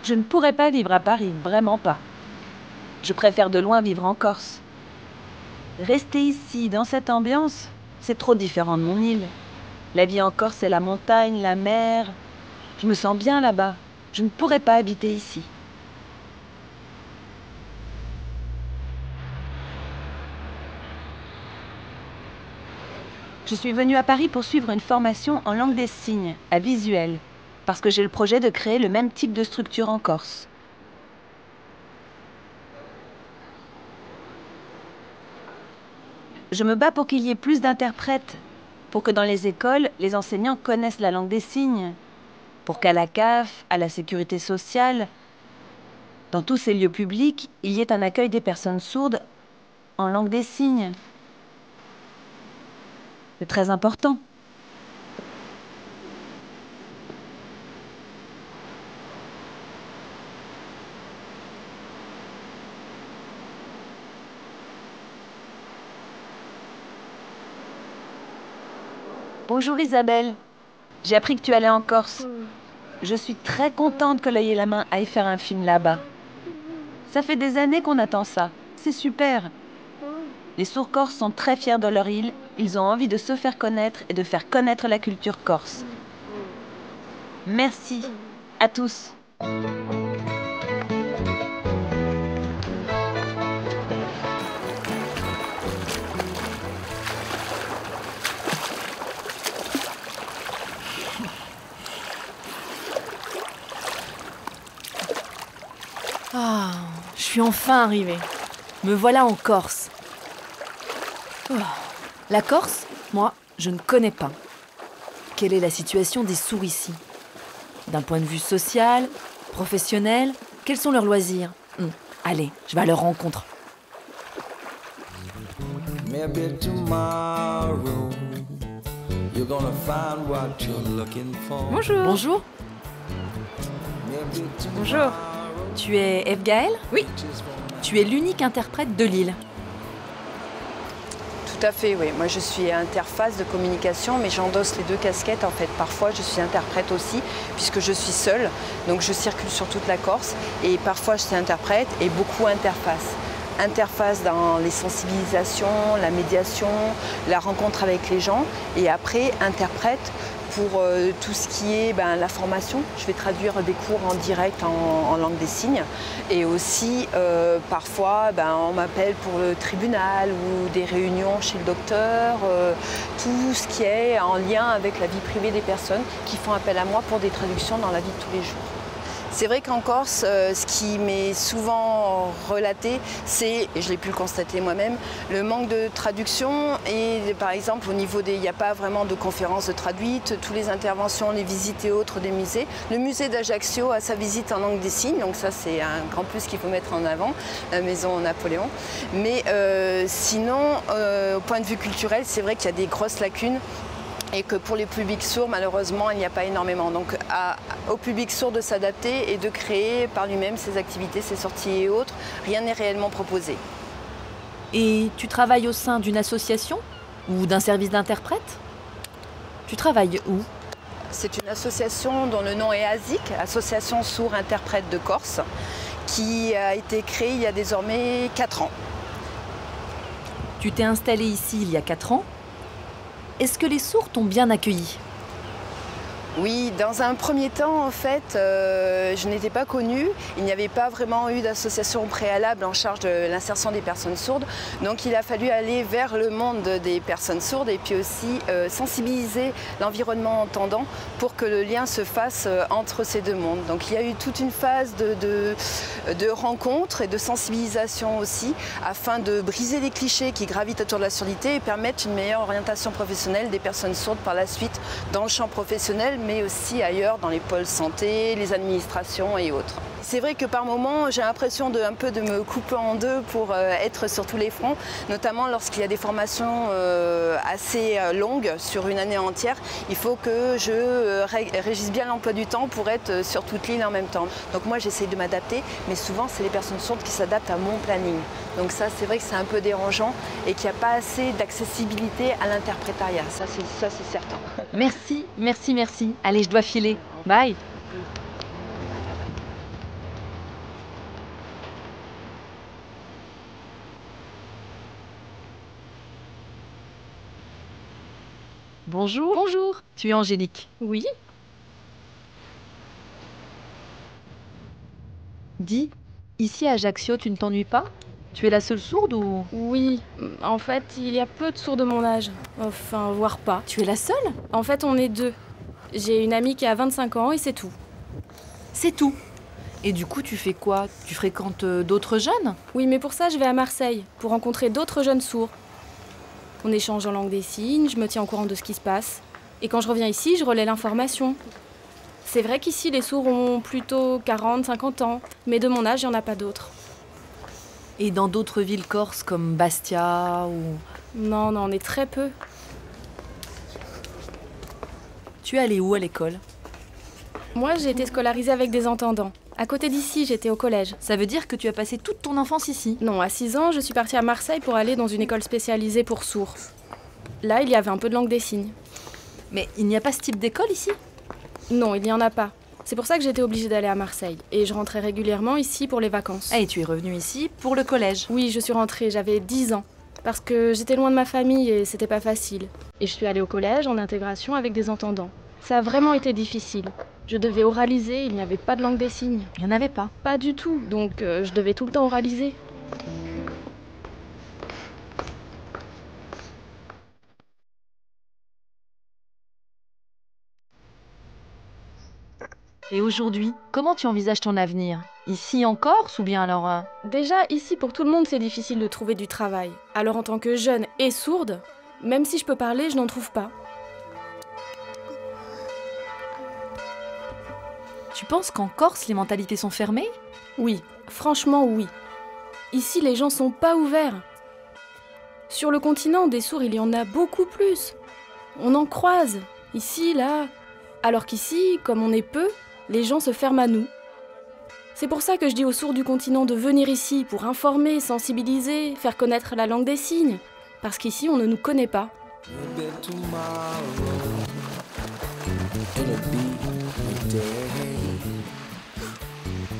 Je ne pourrais pas vivre à Paris, vraiment pas. Je préfère de loin vivre en Corse. Rester ici, dans cette ambiance, c'est trop différent de mon île. La vie en Corse, c'est la montagne, la mer. Je me sens bien là-bas. Je ne pourrais pas habiter ici. Je suis venue à Paris pour suivre une formation en langue des signes, à Visuel, parce que j'ai le projet de créer le même type de structure en Corse. Je me bats pour qu'il y ait plus d'interprètes, pour que dans les écoles, les enseignants connaissent la langue des signes, pour qu'à la CAF, à la sécurité sociale, dans tous ces lieux publics, il y ait un accueil des personnes sourdes en langue des signes. C'est très important. Bonjour Isabelle, j'ai appris que tu allais en Corse. Je suis très contente que l'œil et la main aillent faire un film là-bas. Ça fait des années qu'on attend ça, c'est super. Les sourds corses sont très fiers de leur île, ils ont envie de se faire connaître et de faire connaître la culture corse. Merci à tous. Ah, je suis enfin arrivée. Me voilà en Corse. Oh. La Corse, moi, je ne connais pas. Quelle est la situation des sourds ici? D'un point de vue social, professionnel, quels sont leurs loisirs? Allez, je vais à leur rencontre. Bonjour. Bonjour. Bonjour. Tu es Eve Gaël? Oui. Tu es l'unique interprète de l'île. Tout à fait, oui. Moi, je suis interface de communication, mais j'endosse les deux casquettes, en fait. Parfois, je suis interprète aussi, puisque je suis seule. Donc, je circule sur toute la Corse. Et parfois, je suis interprète et beaucoup interface. Interface dans les sensibilisations, la médiation, la rencontre avec les gens. Et après, interprète pour tout ce qui est la formation. Je vais traduire des cours en direct en langue des signes. Et aussi, parfois, on m'appelle pour le tribunal ou des réunions chez le docteur. Tout ce qui est en lien avec la vie privée des personnes qui font appel à moi pour des traductions dans la vie de tous les jours. C'est vrai qu'en Corse, ce qui m'est souvent relaté, c'est, et je l'ai pu le constater moi-même, le manque de traduction et par exemple au niveau des... Il n'y a pas vraiment de conférences de traduites, toutes les interventions, les visites et autres des musées. Le musée d'Ajaccio a sa visite en langue des signes, donc ça c'est un grand plus qu'il faut mettre en avant, la maison Napoléon. Mais sinon, au point de vue culturel, c'est vrai qu'il y a des grosses lacunes. Et que pour les publics sourds, malheureusement, il n'y a pas énormément. Donc au public sourd de s'adapter et de créer par lui-même ses activités, ses sorties et autres, rien n'est réellement proposé. Et tu travailles au sein d'une association ou d'un service d'interprète? Tu travailles où? C'est une association dont le nom est ASIC, Association Sourds Interprètes de Corse, qui a été créée il y a désormais 4 ans. Tu t'es installée ici il y a 4 ans. Est-ce que les sourds t'ont bien accueilli? Oui, dans un premier temps, en fait, je n'étais pas connue. Il n'y avait pas vraiment eu d'association préalable en charge de l'insertion des personnes sourdes. Donc il a fallu aller vers le monde des personnes sourdes et puis aussi sensibiliser l'environnement entendant pour que le lien se fasse entre ces deux mondes. Donc il y a eu toute une phase de rencontres et de sensibilisation aussi, afin de briser les clichés qui gravitent autour de la surdité et permettre une meilleure orientation professionnelle des personnes sourdes par la suite dans le champ professionnel, mais aussi ailleurs dans les pôles santé, les administrations et autres. C'est vrai que par moments, j'ai l'impression un peu de me couper en deux pour être sur tous les fronts, notamment lorsqu'il y a des formations assez longues sur une année entière. Il faut que je régisse bien l'emploi du temps pour être sur toute l'île en même temps. Donc moi, j'essaie de m'adapter, mais souvent, c'est les personnes sourdes qui s'adaptent à mon planning. Donc ça, c'est vrai que c'est un peu dérangeant et qu'il n'y a pas assez d'accessibilité à l'interprétariat. Ça, c'est certain. Merci, merci, merci. Allez, je dois filer. Bye. Bonjour. Bonjour. Tu es Angélique. Oui. Dis, ici à Ajaccio, tu ne t'ennuies pas? Tu es la seule sourde ou... Oui. En fait, il y a peu de sourds de mon âge. Enfin, voire pas. Tu es la seule? En fait, on est deux. J'ai une amie qui a 25 ans et c'est tout. C'est tout. Et du coup, tu fais quoi? Tu fréquentes d'autres jeunes? Oui, mais pour ça, je vais à Marseille, pour rencontrer d'autres jeunes sourds. On échange en langue des signes, je me tiens au courant de ce qui se passe. Et quand je reviens ici, je relais l'information. C'est vrai qu'ici, les sourds ont plutôt 40, 50 ans, mais de mon âge, il n'y en a pas d'autres. Et dans d'autres villes corses comme Bastia ou... Non, on est très peu. Tu es allée où à l'école? Moi, j'ai été scolarisée avec des entendants. À côté d'ici, j'étais au collège. Ça veut dire que tu as passé toute ton enfance ici? Non, à 6 ans, je suis partie à Marseille pour aller dans une école spécialisée pour sourds. Là, il y avait un peu de langue des signes. Mais il n'y a pas ce type d'école ici? Non, il n'y en a pas. C'est pour ça que j'étais obligée d'aller à Marseille. Et je rentrais régulièrement ici pour les vacances. Ah, et tu es revenue ici pour le collège? Oui, je suis rentrée, j'avais 10 ans. Parce que j'étais loin de ma famille et c'était pas facile. Et je suis allée au collège en intégration avec des entendants. Ça a vraiment été difficile. Je devais oraliser, il n'y avait pas de langue des signes. Il n'y en avait pas. Pas du tout, donc je devais tout le temps oraliser. Et aujourd'hui, comment tu envisages ton avenir? Ici en Corse ou bien alors... Déjà, ici, pour tout le monde, c'est difficile de trouver du travail. Alors en tant que jeune et sourde, même si je peux parler, je n'en trouve pas. Tu penses qu'en Corse, les mentalités sont fermées? Oui, franchement oui. Ici, les gens sont pas ouverts. Sur le continent, des sourds, il y en a beaucoup plus. On en croise, ici, là. Alors qu'ici, comme on est peu, les gens se ferment à nous. C'est pour ça que je dis aux sourds du continent de venir ici pour informer, sensibiliser, faire connaître la langue des signes. Parce qu'ici, on ne nous connaît pas.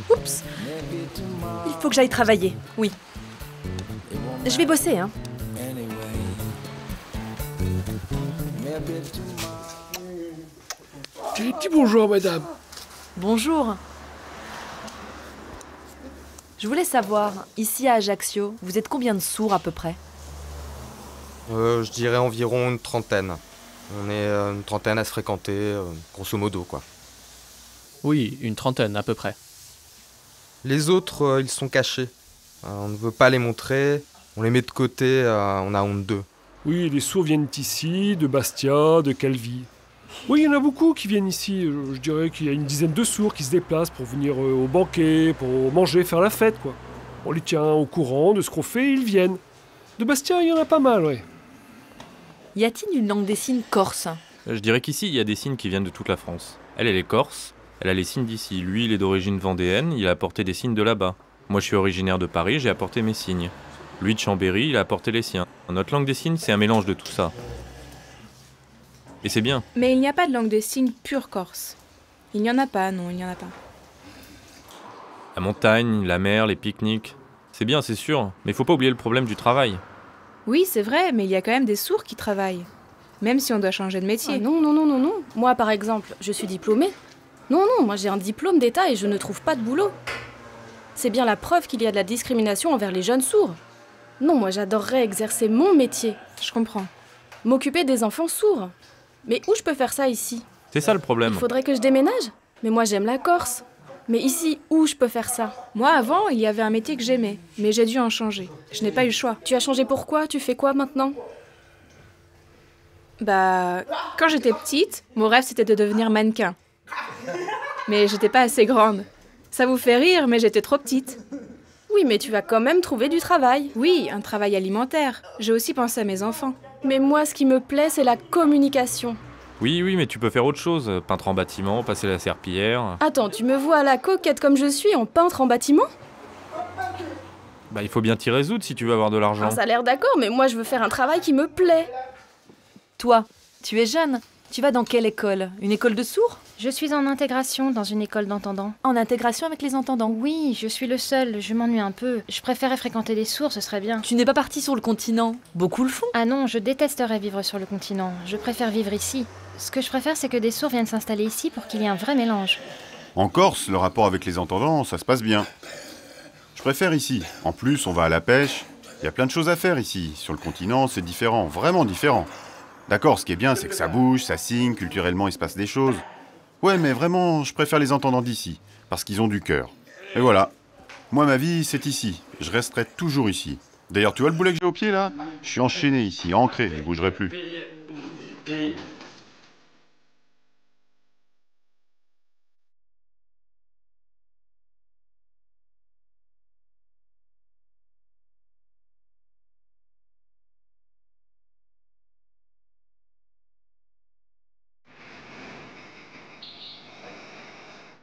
Oups! Il faut que j'aille travailler, oui. Je vais bosser, hein. Petit bonjour, madame. Bonjour. Je voulais savoir, ici à Ajaccio, vous êtes combien de sourds à peu près? Je dirais environ une trentaine. On est une trentaine à se fréquenter, grosso modo, quoi. Oui, une trentaine à peu près. Les autres, ils sont cachés. On ne veut pas les montrer, on les met de côté, on a honte d'eux. Oui, les sourds viennent ici, de Bastia, de Calvi. Oui, il y en a beaucoup qui viennent ici. Je dirais qu'il y a une dizaine de sourds qui se déplacent pour venir au banquet, pour manger, faire la fête, quoi. On les tient au courant de ce qu'on fait et ils viennent. De Bastia, il y en a pas mal, ouais. Y a-t-il une langue des signes corse? Je dirais qu'ici, il y a des signes qui viennent de toute la France. Elle est corse, elle a les signes d'ici. Lui, il est d'origine vendéenne, il a apporté des signes de là-bas. Moi, je suis originaire de Paris, j'ai apporté mes signes. Lui, de Chambéry, il a apporté les siens. Notre langue des signes, c'est un mélange de tout ça. Et c'est bien. Mais il n'y a pas de langue des signes pure corse. Il n'y en a pas, non, il n'y en a pas. La montagne, la mer, les pique-niques. C'est bien, c'est sûr, mais il faut pas oublier le problème du travail. Oui, c'est vrai, mais il y a quand même des sourds qui travaillent. Même si on doit changer de métier. Ah non. Moi, par exemple, je suis diplômée. Non, moi j'ai un diplôme d'État et je ne trouve pas de boulot. C'est bien la preuve qu'il y a de la discrimination envers les jeunes sourds. Non, moi j'adorerais exercer mon métier. Je comprends. M'occuper des enfants sourds. Mais où je peux faire ça ici? C'est ça le problème. Il faudrait que je déménage. Mais moi j'aime la Corse. Mais ici, où je peux faire ça? Moi, avant, il y avait un métier que j'aimais, mais j'ai dû en changer. Je n'ai pas eu le choix. Tu as changé pourquoi? Tu fais quoi maintenant? Bah, quand j'étais petite, mon rêve c'était de devenir mannequin. Mais j'étais pas assez grande. Ça vous fait rire, mais j'étais trop petite. Oui, mais tu vas quand même trouver du travail. Oui, un travail alimentaire. J'ai aussi pensé à mes enfants. Mais moi, ce qui me plaît, c'est la communication. Oui, mais tu peux faire autre chose. Peintre en bâtiment, passer la serpillière. Attends, tu me vois à la coquette comme je suis en peintre en bâtiment? Bah, il faut bien t'y résoudre si tu veux avoir de l'argent. Ah, ça a l'air d'accord, mais moi, je veux faire un travail qui me plaît. Toi, tu es jeune. Tu vas dans quelle école? Une école de sourds? Je suis en intégration dans une école d'entendants. En intégration avec les entendants? Oui, je suis le seul, je m'ennuie un peu. Je préférais fréquenter les sourds, ce serait bien. Tu n'es pas parti sur le continent? Beaucoup le font. Ah non, je détesterais vivre sur le continent. Je préfère vivre ici. Ce que je préfère, c'est que des sourds viennent s'installer ici pour qu'il y ait un vrai mélange. En Corse, le rapport avec les entendants, ça se passe bien. Je préfère ici. En plus, on va à la pêche. Il y a plein de choses à faire ici. Sur le continent, c'est différent, vraiment différent. D'accord, ce qui est bien, c'est que ça bouge, ça signe, culturellement, il se passe des choses. Ouais, mais vraiment, je préfère les entendants d'ici, parce qu'ils ont du cœur. Et voilà. Moi, ma vie, c'est ici. Je resterai toujours ici. D'ailleurs, tu vois le boulet que j'ai au pied, là? Je suis enchaîné ici, ancré, je ne bougerai plus.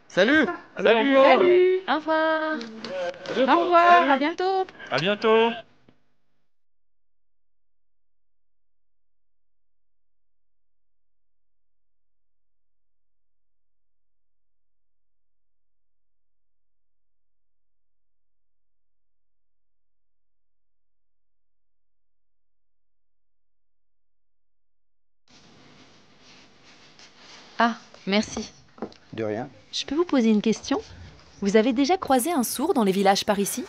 Salut! Salut. Au revoir. Au revoir, à bientôt. À bientôt. Ah, merci. De rien. Je peux vous poser une question? Vous avez déjà Croisé un sourd dans les villages par ici?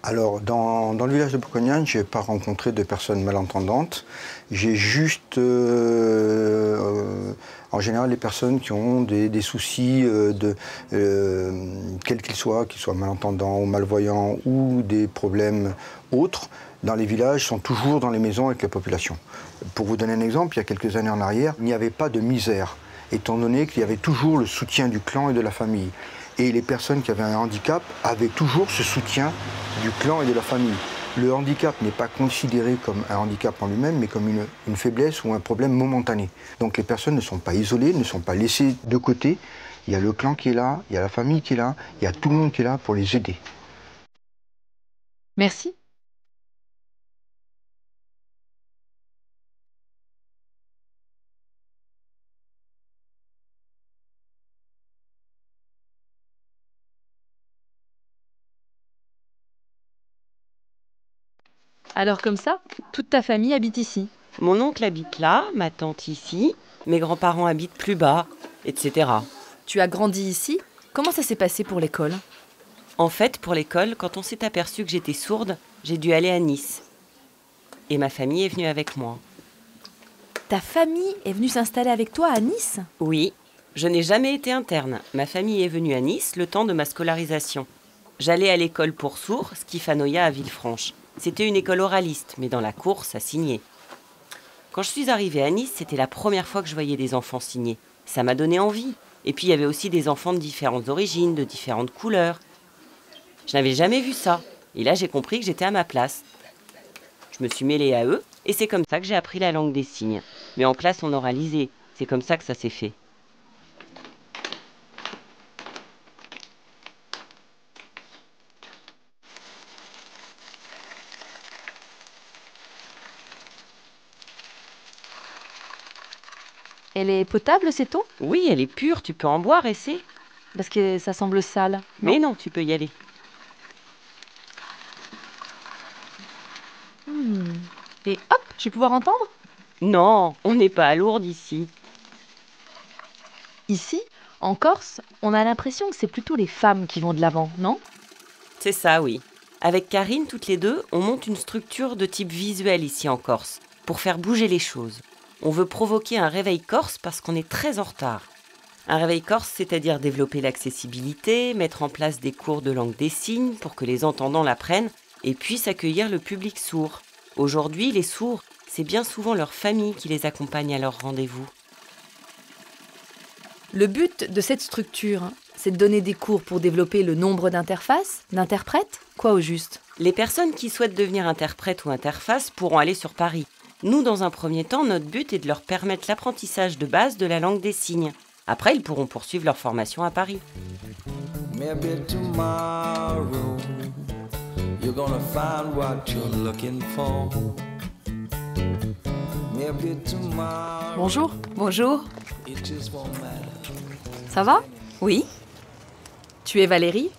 Alors, dans le village de Bourgognane, je n'ai pas rencontré de personnes malentendantes. J'ai juste, en général, les personnes qui ont des soucis, quels qu'ils soient malentendants ou malvoyants ou des problèmes autres, dans les villages, sont toujours dans les maisons avec la population. Pour vous donner un exemple, il y a quelques années en arrière, il n'y avait pas de misère, étant donné qu'il y avait toujours le soutien du clan et de la famille. Et les personnes qui avaient un handicap avaient toujours ce soutien du clan et de la famille. Le handicap n'est pas considéré comme un handicap en lui-même, mais comme une faiblesse ou un problème momentané. Donc les personnes ne sont pas isolées, ne sont pas laissées de côté. Il y a le clan qui est là, il y a la famille qui est là, il y a tout le monde qui est là pour les aider. Merci. Alors comme ça, toute ta famille habite ici? Mon oncle habite là, ma tante ici, mes grands-parents habitent plus bas, etc. Tu as grandi ici? Comment ça s'est passé pour l'école? En fait, pour l'école, quand on s'est aperçu que j'étais sourde, j'ai dû aller à Nice. Et ma famille est venue avec moi. Ta famille est venue s'installer avec toi à Nice? Oui, je n'ai jamais été interne. Ma famille est venue à Nice le temps de ma scolarisation. J'allais à l'école pour sourds, Skifanoia à Villefranche. C'était une école oraliste, mais dans la cour, ça signait. Quand je suis arrivée à Nice, c'était la première fois que je voyais des enfants signer. Ça m'a donné envie. Et puis il y avait aussi des enfants de différentes origines, de différentes couleurs. Je n'avais jamais vu ça. Et là, j'ai compris que j'étais à ma place. Je me suis mêlée à eux, et c'est comme ça que j'ai appris la langue des signes. Mais en classe, on oralisait. C'est comme ça que ça s'est fait. Elle est potable, cette eau? Oui, elle est pure, tu peux en boire et c'est... Parce que ça semble sale. Mais non, tu peux y aller. Et hop, je vais pouvoir entendre? Non, on n'est pas à Lourdes ici. Ici, en Corse, on a l'impression que c'est plutôt les femmes qui vont de l'avant, non? C'est ça, oui. Avec Karine, toutes les deux, on monte une structure de type visuel ici en Corse, pour faire bouger les choses. On veut provoquer un réveil corse parce qu'on est très en retard. Un réveil corse, c'est-à-dire développer l'accessibilité, mettre en place des cours de langue des signes pour que les entendants l'apprennent et puissent accueillir le public sourd. Aujourd'hui, les sourds, c'est bien souvent leur famille qui les accompagne à leur rendez-vous. Le but de cette structure, c'est de donner des cours pour développer le nombre d'interfaces, d'interprètes, quoi au juste? Les personnes qui souhaitent devenir interprètes ou interfaces pourront aller sur Paris. Nous, dans un premier temps, notre but est de leur permettre l'apprentissage de base de la langue des signes. Après, ils pourront poursuivre leur formation à Paris. Maybe tomorrow you're gonna find what you're looking for. Maybe tomorrow. Bonjour. Bonjour. It just won't matter. Ça va? Oui. Tu es Valérie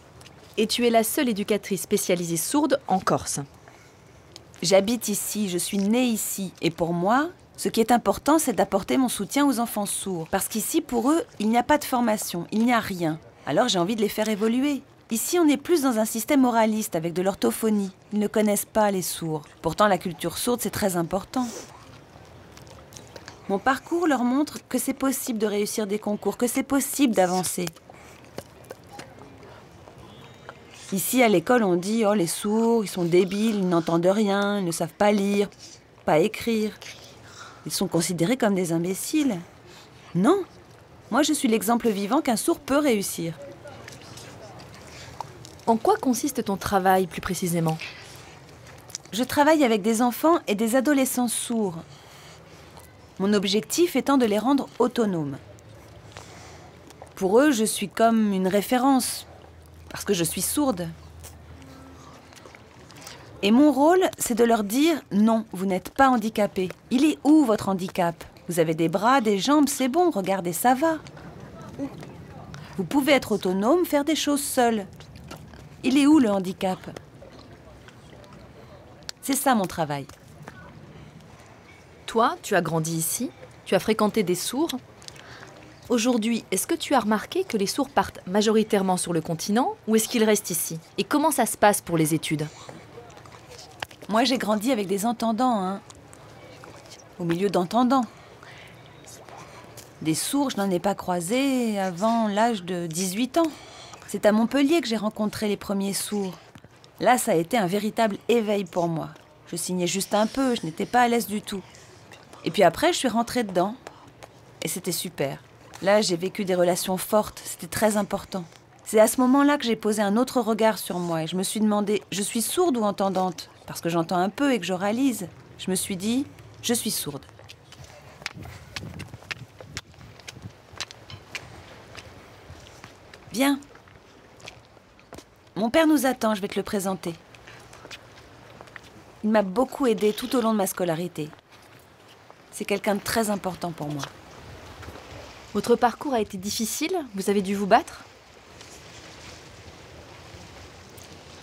et tu es la seule éducatrice spécialisée sourde en Corse. J'habite ici, je suis née ici. Et pour moi, ce qui est important, c'est d'apporter mon soutien aux enfants sourds. Parce qu'ici, pour eux, il n'y a pas de formation, il n'y a rien. Alors j'ai envie de les faire évoluer. Ici, on est plus dans un système oraliste avec de l'orthophonie. Ils ne connaissent pas les sourds. Pourtant, la culture sourde, c'est très important. Mon parcours leur montre que c'est possible de réussir des concours, que c'est possible d'avancer. Ici, à l'école, on dit « Oh, les sourds, ils sont débiles, ils n'entendent rien, ils ne savent pas lire, pas écrire. » Ils sont considérés comme des imbéciles. Non, moi je suis l'exemple vivant qu'un sourd peut réussir. En quoi consiste ton travail, plus précisément? Je travaille avec des enfants et des adolescents sourds. Mon objectif étant de les rendre autonomes. Pour eux, je suis comme une référence, parce que je suis sourde. Et mon rôle, c'est de leur dire « Non, vous n'êtes pas handicapé. Il est où votre handicap? Vous avez des bras, des jambes, c'est bon, regardez, ça va. Vous pouvez être autonome, faire des choses seul. Il est où le handicap ?» C'est ça mon travail. Toi, tu as grandi ici, tu as fréquenté des sourds. Aujourd'hui, est-ce que tu as remarqué que les sourds partent majoritairement sur le continent ou est-ce qu'ils restent ici? Et comment ça se passe pour les études? Moi, j'ai grandi avec des entendants, hein. Au milieu d'entendants. Des sourds, je n'en ai pas croisé avant l'âge de 18 ans. C'est à Montpellier que j'ai rencontré les premiers sourds. Là, ça a été un véritable éveil pour moi. Je signais juste un peu, je n'étais pas à l'aise du tout. Et puis après, je suis rentrée dedans. Et c'était super. Là, j'ai vécu des relations fortes, c'était très important. C'est à ce moment-là que j'ai posé un autre regard sur moi et je me suis demandé, je suis sourde ou entendante? Parce que j'entends un peu et que j'oralise. Je me suis dit, je suis sourde. Viens. Mon père nous attend, je vais te le présenter. Il m'a beaucoup aidée tout au long de ma scolarité. C'est quelqu'un de très important pour moi. Votre parcours a été difficile? Vous avez dû vous battre?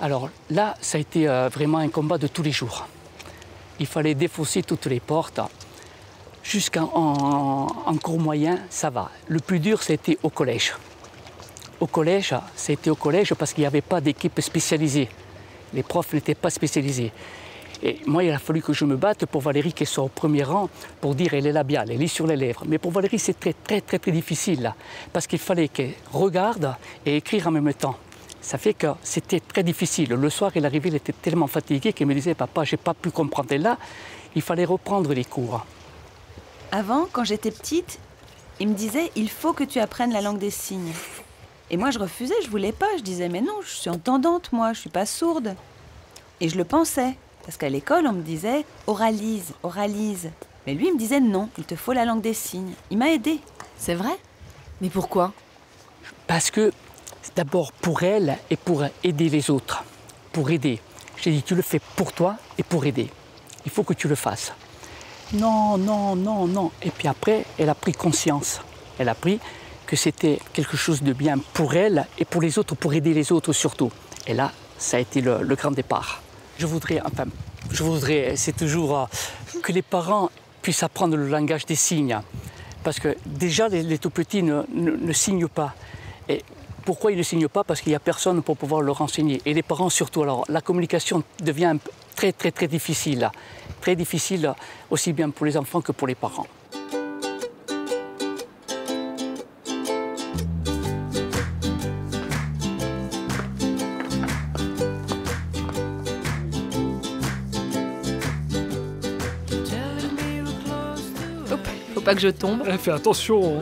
Alors là, ça a été vraiment un combat de tous les jours. Il fallait défausser toutes les portes. Jusqu'en cours moyen, ça va. Le plus dur, c'était au collège. Au collège, c'était au collège parce qu'il n'y avait pas d'équipe spécialisée. Les profs n'étaient pas spécialisés. Et moi, il a fallu que je me batte pour Valérie qui soit au premier rang pour dire elle est labiale, elle est sur les lèvres. Mais pour Valérie, c'est très difficile là, parce qu'il fallait qu'elle regarde et écrire en même temps. Ça fait que c'était très difficile. Le soir, elle arrivait, elle était tellement fatiguée qu'elle me disait « Papa, je n'ai pas pu comprendre. » Et là, il fallait reprendre les cours. Avant, quand j'étais petite, il me disait « Il faut que tu apprennes la langue des signes. » Et moi, je refusais, je voulais pas. Je disais « Mais non, je suis entendante, moi, je suis pas sourde. » Et je le pensais. Parce qu'à l'école, on me disait « Oralise, oralise. » Mais lui, il me disait « Non, il te faut la langue des signes. » Il m'a aidée. C'est vrai? Mais pourquoi? Parce que d'abord pour elle et pour aider les autres. Pour aider. J'ai dit, tu le fais pour toi et pour aider. Il faut que tu le fasses. Non, non, non, non. Et puis après, elle a pris conscience. Elle a pris que c'était quelque chose de bien pour elle et pour les autres, pour aider les autres surtout. Et là, ça a été le grand départ. Je voudrais, c'est toujours que les parents puissent apprendre le langage des signes. Parce que déjà, les tout petits ne signent pas. Et pourquoi ils ne signent pas? Parce qu'il n'y a personne pour pouvoir leur enseigner. Et les parents surtout. Alors, la communication devient très difficile. Très difficile, aussi bien pour les enfants que pour les parents. Faut pas que je tombe. Fais attention.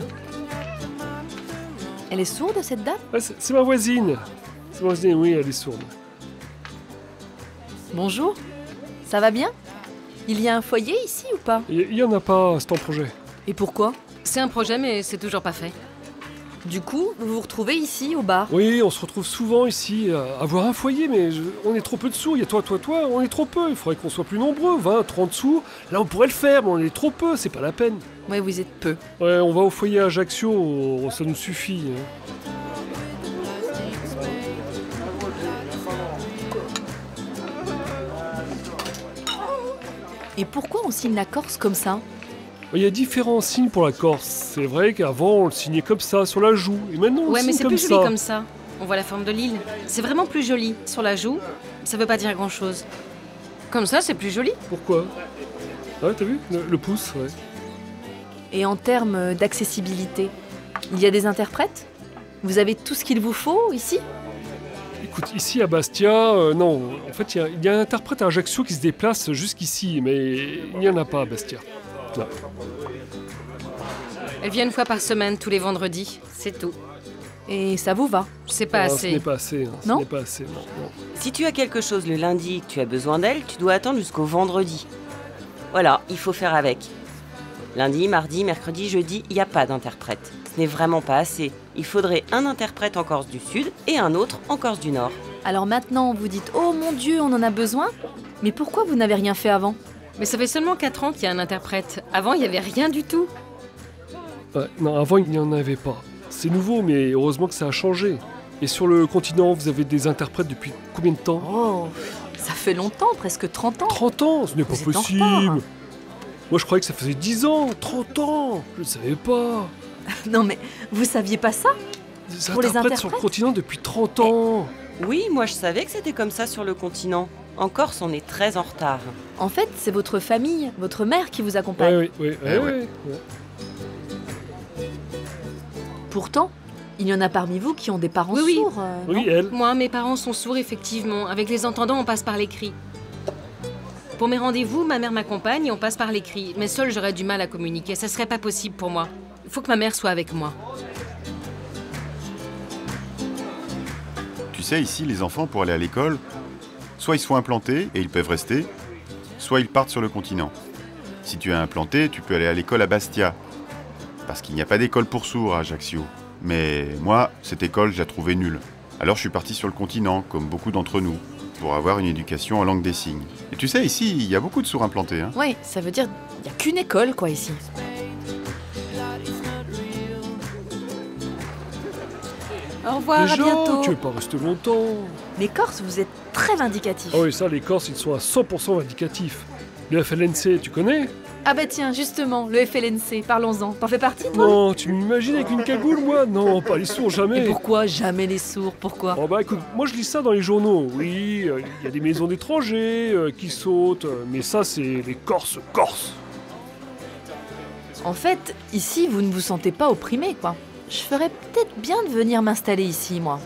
Elle est sourde, cette dame? C'est ma voisine. C'est ma voisine, oui, elle est sourde. Bonjour. Ça va bien? Il y a un foyer ici ou pas? Il y en a pas, c'est en projet. Et pourquoi? C'est un projet, mais c'est toujours pas fait. Du coup, vous vous retrouvez ici, au bar? Oui, on se retrouve souvent ici, à avoir un foyer, mais on est trop peu de sourds. Il y a toi, on est trop peu. Il faudrait qu'on soit plus nombreux, 20, 30 sourds. Là, on pourrait le faire, mais on est trop peu, c'est pas la peine. Ouais, vous êtes peu. Ouais, on va au foyer à Ajaccio, ça nous suffit. Et pourquoi on signe la Corse comme ça? Il y a différents signes pour la Corse. C'est vrai qu'avant, on le signait comme ça, sur la joue. Et maintenant, on Ouais, le mais signe c'est comme plus ça. joli comme ça. On voit la forme de l'île. C'est vraiment plus joli. Sur la joue, ça veut pas dire grand-chose. Comme ça, c'est plus joli. Pourquoi? Ouais, t'as vu le pouce, ouais. Et en termes d'accessibilité, il y a des interprètes? Vous avez tout ce qu'il vous faut ici? Écoute, ici à Bastia, non. En fait, il y a un interprète à Ajaccio qui se déplace jusqu'ici, mais il n'y en a pas à Bastia. Là. Elle vient une fois par semaine, tous les vendredis. C'est tout. Et ça vous va? C'est pas assez. Ce n'est pas assez. Hein. Non. Ce n'est pas assez, non. Si tu as quelque chose le lundi et que tu as besoin d'elle, tu dois attendre jusqu'au vendredi. Voilà, il faut faire avec. Lundi, mardi, mercredi, jeudi, il n'y a pas d'interprète. Ce n'est vraiment pas assez. Il faudrait un interprète en Corse du Sud et un autre en Corse du Nord. Alors maintenant, vous dites « Oh mon Dieu, on en a besoin !» Mais pourquoi vous n'avez rien fait avant? Mais ça fait seulement 4 ans qu'il y a un interprète. Avant, il n'y avait rien du tout. Ouais, non, avant, il n'y en avait pas. C'est nouveau, mais heureusement que ça a changé. Et sur le continent, vous avez des interprètes depuis combien de temps? Oh, ça fait longtemps, presque 30 ans. 30 ans, ce n'est pas Vous êtes en possible. retard. Moi, je croyais que ça faisait 10 ans, 30 ans. Je ne savais pas. Non mais, vous saviez pas ça? Des Pour les interprètes sur le continent depuis 30 ans. Oui, moi je savais que c'était comme ça sur le continent. En Corse, on est très en retard. En fait, c'est votre famille, votre mère qui vous accompagne. Oui. Pourtant, il y en a parmi vous qui ont des parents Oui. sourds. Oui, non? elle. Moi, mes parents sont sourds, effectivement. Avec les entendants, on passe par les cris. Pour mes rendez-vous, ma mère m'accompagne et on passe par les cris. Mais seule, j'aurais du mal à communiquer. Ça serait pas possible pour moi. Il faut que ma mère soit avec moi. Tu sais, ici, les enfants, pour aller à l'école, soit ils sont implantés et ils peuvent rester, soit ils partent sur le continent. Si tu es implanté, tu peux aller à l'école à Bastia, parce qu'il n'y a pas d'école pour sourds à Ajaccio. Mais moi, cette école, je la trouvais nulle. Alors je suis parti sur le continent, comme beaucoup d'entre nous, pour avoir une éducation en langue des signes. Et tu sais, ici, il y a beaucoup de sourds implantés. Hein. Oui, ça veut dire qu'il n'y a qu'une école, quoi, ici. Au revoir, Déjà, à bientôt. tu veux pas rester longtemps. Les Corses, vous êtes très vindicatifs. Ah oui, ça, les Corses, ils sont à 100% vindicatifs. Le FLNC, tu connais? Ah bah tiens, justement, le FLNC, parlons-en. T'en fais partie, toi? Non, tu m'imagines avec une cagoule, moi? Non, pas les sourds, jamais. Et pourquoi jamais les sourds? Pourquoi? Oh bah écoute, moi je lis ça dans les journaux. Oui, il y a des maisons d'étrangers qui sautent, mais ça, c'est les Corses. En fait, ici, vous ne vous sentez pas opprimé, quoi. Je ferais peut-être bien de venir m'installer ici, moi.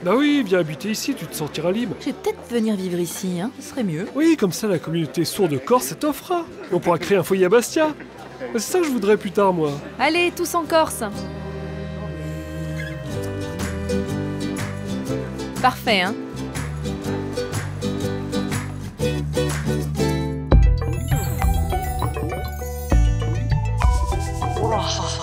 Bah oui, viens habiter ici, tu te sentiras libre. Je vais peut-être venir vivre ici, hein, ce serait mieux. Oui, comme ça, la communauté sourde de Corse, ça t'offrira. On pourra créer un foyer à Bastia. C'est ça que je voudrais plus tard, moi. Allez, tous en Corse. Parfait, hein. Oh.